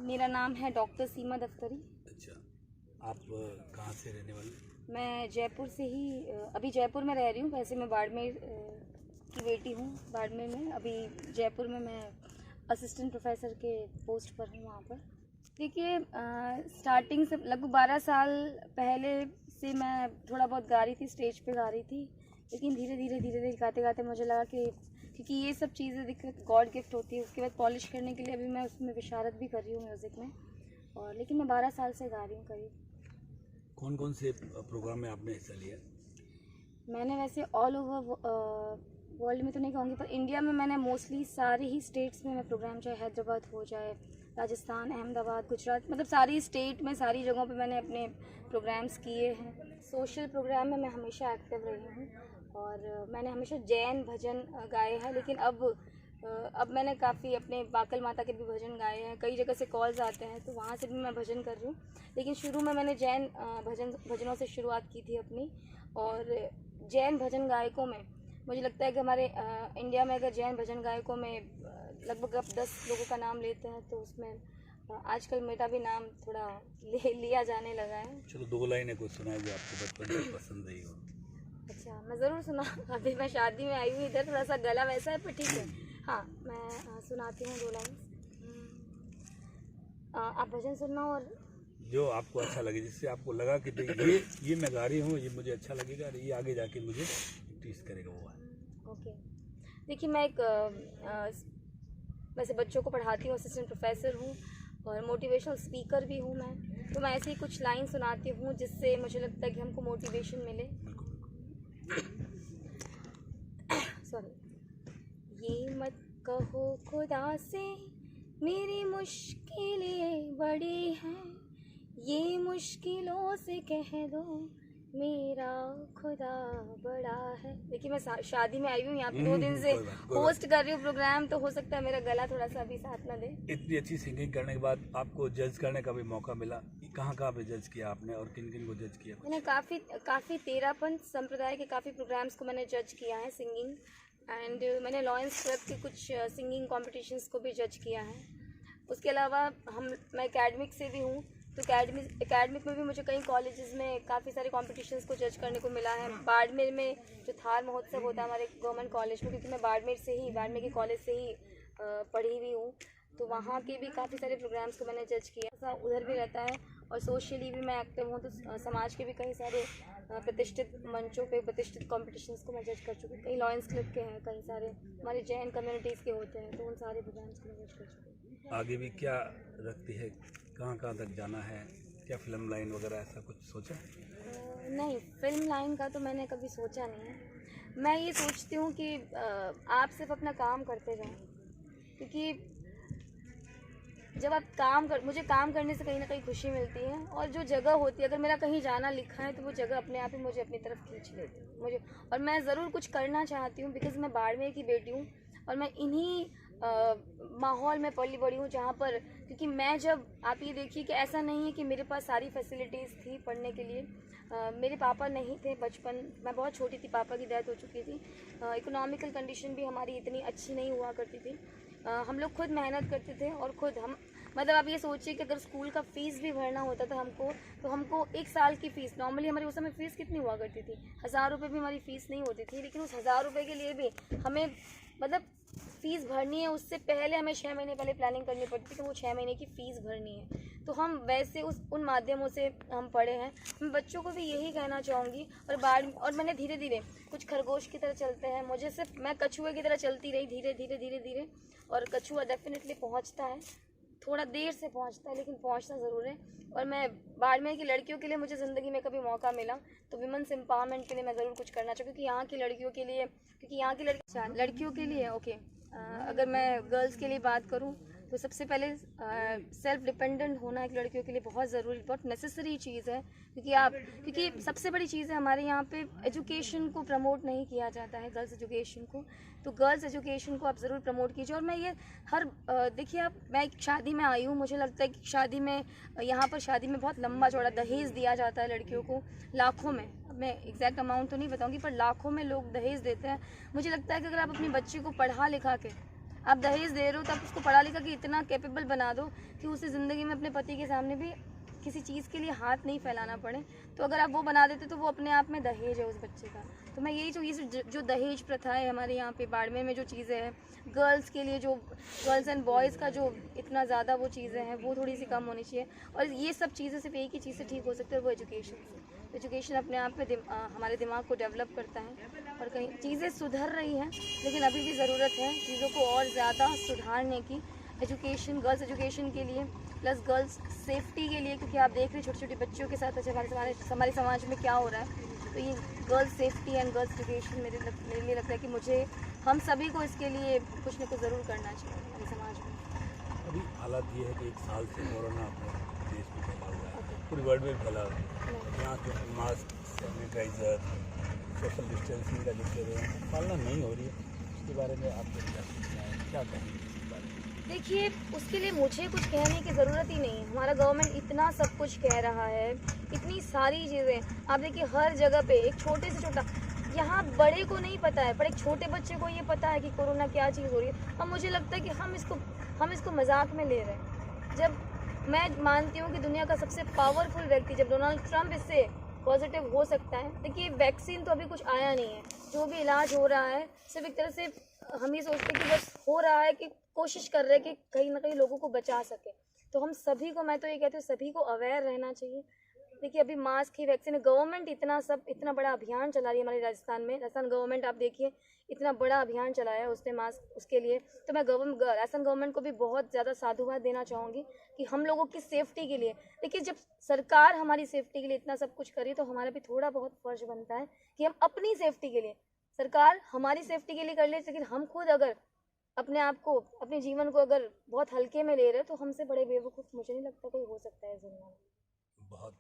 मेरा नाम है डॉक्टर सीमा दफ्तरी। अच्छा, आप कहाँ से रहने वाले? मैं जयपुर से ही अभी जयपुर में रह रही हूँ। वैसे मैं बाड़मेर की बेटी हूँ। बाड़मेर में अभी जयपुर में मैं असिस्टेंट प्रोफेसर के पोस्ट पर हूँ वहाँ पर। देखिए स्टार्टिंग से लगभग 12 साल पहले से मैं थोड़ा बहुत गा रही थी, स्टेज पे गा रही थी। लेकिन धीरे धीरे गाते गाते मुझे लगा कि क्योंकि ये सब चीज़ें दिक्कत गॉड गिफ्ट होती है। उसके बाद पॉलिश करने के लिए अभी मैं उसमें विशारद भी कर रही हूँ म्यूज़िक में। और लेकिन मैं 12 साल से गा रही हूँ करीब। कौन कौन से प्रोग्राम में आपने हिस्सा लिया? मैंने वैसे ऑल ओवर वर्ल्ड में तो नहीं कहूँगी, पर इंडिया में मैंने मोस्टली सारे ही स्टेट्स में मैं प्रोग्राम, चाहे हैदराबाद हो, चाहे राजस्थान, अहमदाबाद, गुजरात, मतलब सारी स्टेट में सारी जगहों पे मैंने अपने प्रोग्राम्स किए हैं। सोशल प्रोग्राम में मैं हमेशा एक्टिव रही हूँ और मैंने हमेशा जैन भजन गाए हैं। लेकिन अब मैंने काफ़ी अपने बाकल माता के भी भजन गाए हैं। कई जगह से कॉल्स आते हैं तो वहाँ से भी मैं भजन कर रही हूँ। लेकिन शुरू में मैंने जैन भजनों से शुरुआत की थी अपनी। और जैन भजन गायकों में मुझे लगता है कि हमारे इंडिया में अगर जैन भजन गायकों में लगभग अब 10 लोगों का नाम लेते हैं तो उसमें आजकल मेरा भी नाम थोड़ा लिया जाने लगा है। चलो 2 लाइनें कुछ सुनाए जो आपको बचपन में पसंद आई हो। अच्छा, मैं ज़रूर सुना। अभी मैं शादी में आई हुई, इधर थोड़ा सा गला वैसा है, पर ठीक है। हाँ, मैं सुनाती हूँ 2 लाइन। आप भजन सुनना और जो आपको अच्छा लगे, जिससे आपको लगा कि ये मैं गा रही हूँ, ये मुझे अच्छा लगेगा, ये आगे जाके मुझे टीज करेगा वो है। ओके। देखिए मैं एक वैसे बच्चों को पढ़ाती हूँ, असिस्टेंट प्रोफेसर हूँ और मोटिवेशनल स्पीकर भी हूँ मैं। तो मैं ऐसे ही कुछ लाइन सुनाती हूँ जिससे मुझे लगता है कि हमको मोटिवेशन मिले। सॉरी। ये मत कहो खुदा से मेरी मुश्किलें बड़ी हैं, ये मुश्किलों से कह दो मेरा खुदा बड़ा है। देखिए मैं शादी में आई हूँ, यहाँ पे 2 दिन से होस्ट कर रही हूँ प्रोग्राम, तो हो सकता है मेरा गला थोड़ा सा अभी साथ ना दे। इतनी अच्छी सिंगिंग करने के बाद आपको जज करने का भी मौका मिला, कहाँ पे जज किया आपने और किन किन को जज किया? मैंने काफ़ी तेरापंथ संप्रदाय के काफ़ी प्रोग्राम्स को मैंने जज किया है सिंगिंग। एंड मैंने लॉयंस क्लब के कुछ सिंगिंग कॉम्पिटिशन्स को भी जज किया है। उसके अलावा मैं एकेडमिक से भी हूँ, तो एकेडमिक में भी मुझे कई कॉलेजेस में काफ़ी सारे कॉम्पिटिशन्स को जज करने को मिला है। बाड़मेर में जो थार महोत्सव होता है हमारे गवर्नमेंट कॉलेज में, क्योंकि मैं बाड़मेर के कॉलेज से ही पढ़ी हुई हूँ, तो वहाँ के भी काफ़ी सारे प्रोग्राम्स को मैंने जज किया। ऐसा उधर भी रहता है और सोशली भी मैं एक्टिव हूँ, तो समाज के भी कई सारे प्रतिष्ठित मंचों पे प्रतिष्ठित कॉम्पिटिशन्स को मैं जज कर चुकी हूँ। कई लॉयंस क्लब के हैं, कई सारे हमारे जैन कम्युनिटीज़ के होते हैं, तो उन सारे प्रोग्राम्स को मैं जज कर चुकी हूँ। आगे भी क्या रखती है, कहाँ तक जाना है, क्या फिल्म लाइन वगैरह ऐसा कुछ सोचा? नहीं, फिल्म लाइन का तो मैंने कभी सोचा नहीं है। मैं ये सोचती हूँ कि आप सिर्फ अपना काम करते जाएं, क्योंकि जब आप मुझे काम करने से कहीं ना कहीं खुशी मिलती है। और जो जगह होती है, अगर मेरा कहीं जाना लिखा है तो वो जगह अपने आप ही मुझे अपनी तरफ खींच लेती है मुझे। और मैं ज़रूर कुछ करना चाहती हूँ, बिकॉज़ मैं बाड़मेर की बेटी हूँ और मैं इन्हीं माहौल में पली बड़ी हूँ जहाँ पर, क्योंकि मैं जब आप ये देखिए कि ऐसा नहीं है कि मेरे पास सारी फैसिलिटीज़ थी पढ़ने के लिए। मेरे पापा नहीं थे बचपन, मैं बहुत छोटी थी, पापा की डेथ हो चुकी थी। इकोनॉमिकल कंडीशन भी हमारी इतनी अच्छी नहीं हुआ करती थी। हम लोग खुद मेहनत करते थे और खुद मतलब आप ये सोचिए कि अगर स्कूल का फ़ीस भी भरना होता था हमको 1 साल की फ़ीस, नॉर्मली हमारी उस समय फ़ीस कितनी हुआ करती थी, 1000 रुपये भी हमारी फ़ीस नहीं होती थी। लेकिन उस 1000 रुपये के लिए भी हमें मतलब फ़ीस भरनी है, उससे पहले हमें 6 महीने पहले प्लानिंग करनी पड़ती थी कि वो 6 महीने की फ़ीस भरनी है। तो हम वैसे उन माध्यमों से हम पढ़े हैं। मैं बच्चों को भी यही कहना चाहूँगी। और मैंने धीरे धीरे कुछ खरगोश की तरह चलते हैं, मैं कछुए की तरह चलती रही धीरे धीरे। और कछुआ डेफिनेटली पहुँचता है, थोड़ा देर से पहुँचता है लेकिन पहुँचता ज़रूर है। और मैं बाड़मेर की लड़कियों के लिए मुझे ज़िंदगी में कभी मौका मिला तो विमेंस एम्पावरमेंट के लिए मैं ज़रूर कुछ करना चाहूँ, क्योंकि यहाँ की लड़कियों के लिए, लड़कियों के लिए अगर मैं गर्ल्स के लिए बात करूँ तो सबसे पहले सेल्फ डिपेंडेंट होना एक लड़कियों के लिए बहुत ज़रूरी, बहुत नेसेसरी चीज़ है। क्योंकि सबसे बड़ी चीज़ है, हमारे यहाँ पे एजुकेशन को प्रमोट नहीं किया जाता है, गर्ल्स एजुकेशन को। तो गर्ल्स एजुकेशन को आप ज़रूर प्रमोट कीजिए। और मैं ये देखिए मैं एक शादी में आई हूँ, मुझे लगता है कि यहाँ पर शादी में बहुत लंबा चौड़ा दहेज दिया जाता है लड़कियों को, लाखों में। मैं एग्जैक्ट अमाउंट तो नहीं बताऊँगी, पर लाखों में लोग दहेज देते हैं। मुझे लगता है कि अगर आप अपनी बच्ची को पढ़ा लिखा के आप दहेज दे रहे हो तो आप उसको पढ़ा लिखा के इतना कैपेबल बना दो कि उसे ज़िंदगी में अपने पति के सामने भी किसी चीज़ के लिए हाथ नहीं फैलाना पड़े। तो अगर आप वो बना देते तो वो अपने आप में दहेज है उस बच्चे का। तो मैं यही जो दहेज प्रथा है हमारे यहाँ पे बाड़मेर में, जो चीज़ें हैं गर्ल्स के लिए, जो गर्ल्स एंड बॉयज़ का जो इतना ज़्यादा वो चीज़ें हैं, वो थोड़ी सी कम होनी चाहिए। और ये सब चीज़ें सिर्फ एक ही चीज़ से ठीक हो सकती है, वो एजुकेशन से। एजुकेशन अपने आप में हमारे दिमाग को डेवलप करता है। और कहीं चीज़ें सुधर रही हैं लेकिन अभी भी ज़रूरत है चीज़ों को और ज़्यादा सुधारने की। एजुकेशन, गर्ल्स एजुकेशन के लिए, प्लस गर्ल्स सेफ्टी के लिए, क्योंकि आप देख रहे हैं छोटे छोटे बच्चों के साथ हमारे समाज में क्या हो रहा है। तो ये girls safety and girls education मेरे लिए लगता है कि मुझे, हम सभी को इसके लिए कुछ ना कुछ ज़रूर करना चाहिए हमारे समाज में। अभी हालात ये है कि 1 साल से कोरोना अपने देश में फैला हुआ है, पूरी वर्ल्ड में फैला हुआ है। यहाँ पे मास्क, सैनिटाइज़र, सोशल डिस्टेंसिंग का जो पालना नहीं हो रही है, उसके बारे में आप क्या कहेंगे इसके बारे में? देखिए, उसके लिए मुझे कुछ कहने की ज़रूरत ही नहीं है। हमारा गवर्नमेंट इतना सब कुछ कह रहा है, इतनी सारी चीज़ें। आप देखिए हर जगह पे एक छोटे से छोटा, यहाँ बड़े को नहीं पता है पर एक छोटे बच्चे को ये पता है कि कोरोना क्या चीज़ हो रही है। अब मुझे लगता है कि हम इसको मजाक में ले रहे हैं। जब मैं मानती हूँ कि दुनिया का सबसे पावरफुल व्यक्ति, जब डोनाल्ड ट्रंप इससे पॉजिटिव हो सकता है। देखिए वैक्सीन तो अभी कुछ आया नहीं है, जो भी इलाज हो रहा है सिर्फ एक तरह से हम ये सोचते हैं कि बस हो रहा है, कि कोशिश कर रहे हैं कि कहीं ना कहीं लोगों को बचा सके। तो हम सभी को, मैं तो ये कहती हूँ सभी को अवेयर रहना चाहिए। देखिए अभी मास्क की वैक्सीन, गवर्नमेंट इतना बड़ा अभियान चला रही है हमारे राजस्थान में। राजस्थान गवर्नमेंट आप देखिए इतना बड़ा अभियान चलाया है उसने मास्क उसके लिए। तो मैं राजस्थान गवर्नमेंट को भी बहुत ज़्यादा साधुवाद देना चाहूँगी कि हम लोगों की सेफ्टी के लिए, देखिए जब सरकार हमारी सेफ्टी के लिए इतना सब कुछ करी तो हमारा भी थोड़ा बहुत फर्ज बनता है कि हम अपनी सेफ्टी के लिए, सरकार हमारी सेफ्टी के लिए कर ले, लेकिन हम खुद अगर अपने आप को, अपने जीवन को अगर बहुत हल्के में ले रहे तो हमसे बड़े बेवकूफ़ मुझे नहीं लगता कोई हो सकता है इस दुनिया में। बहुत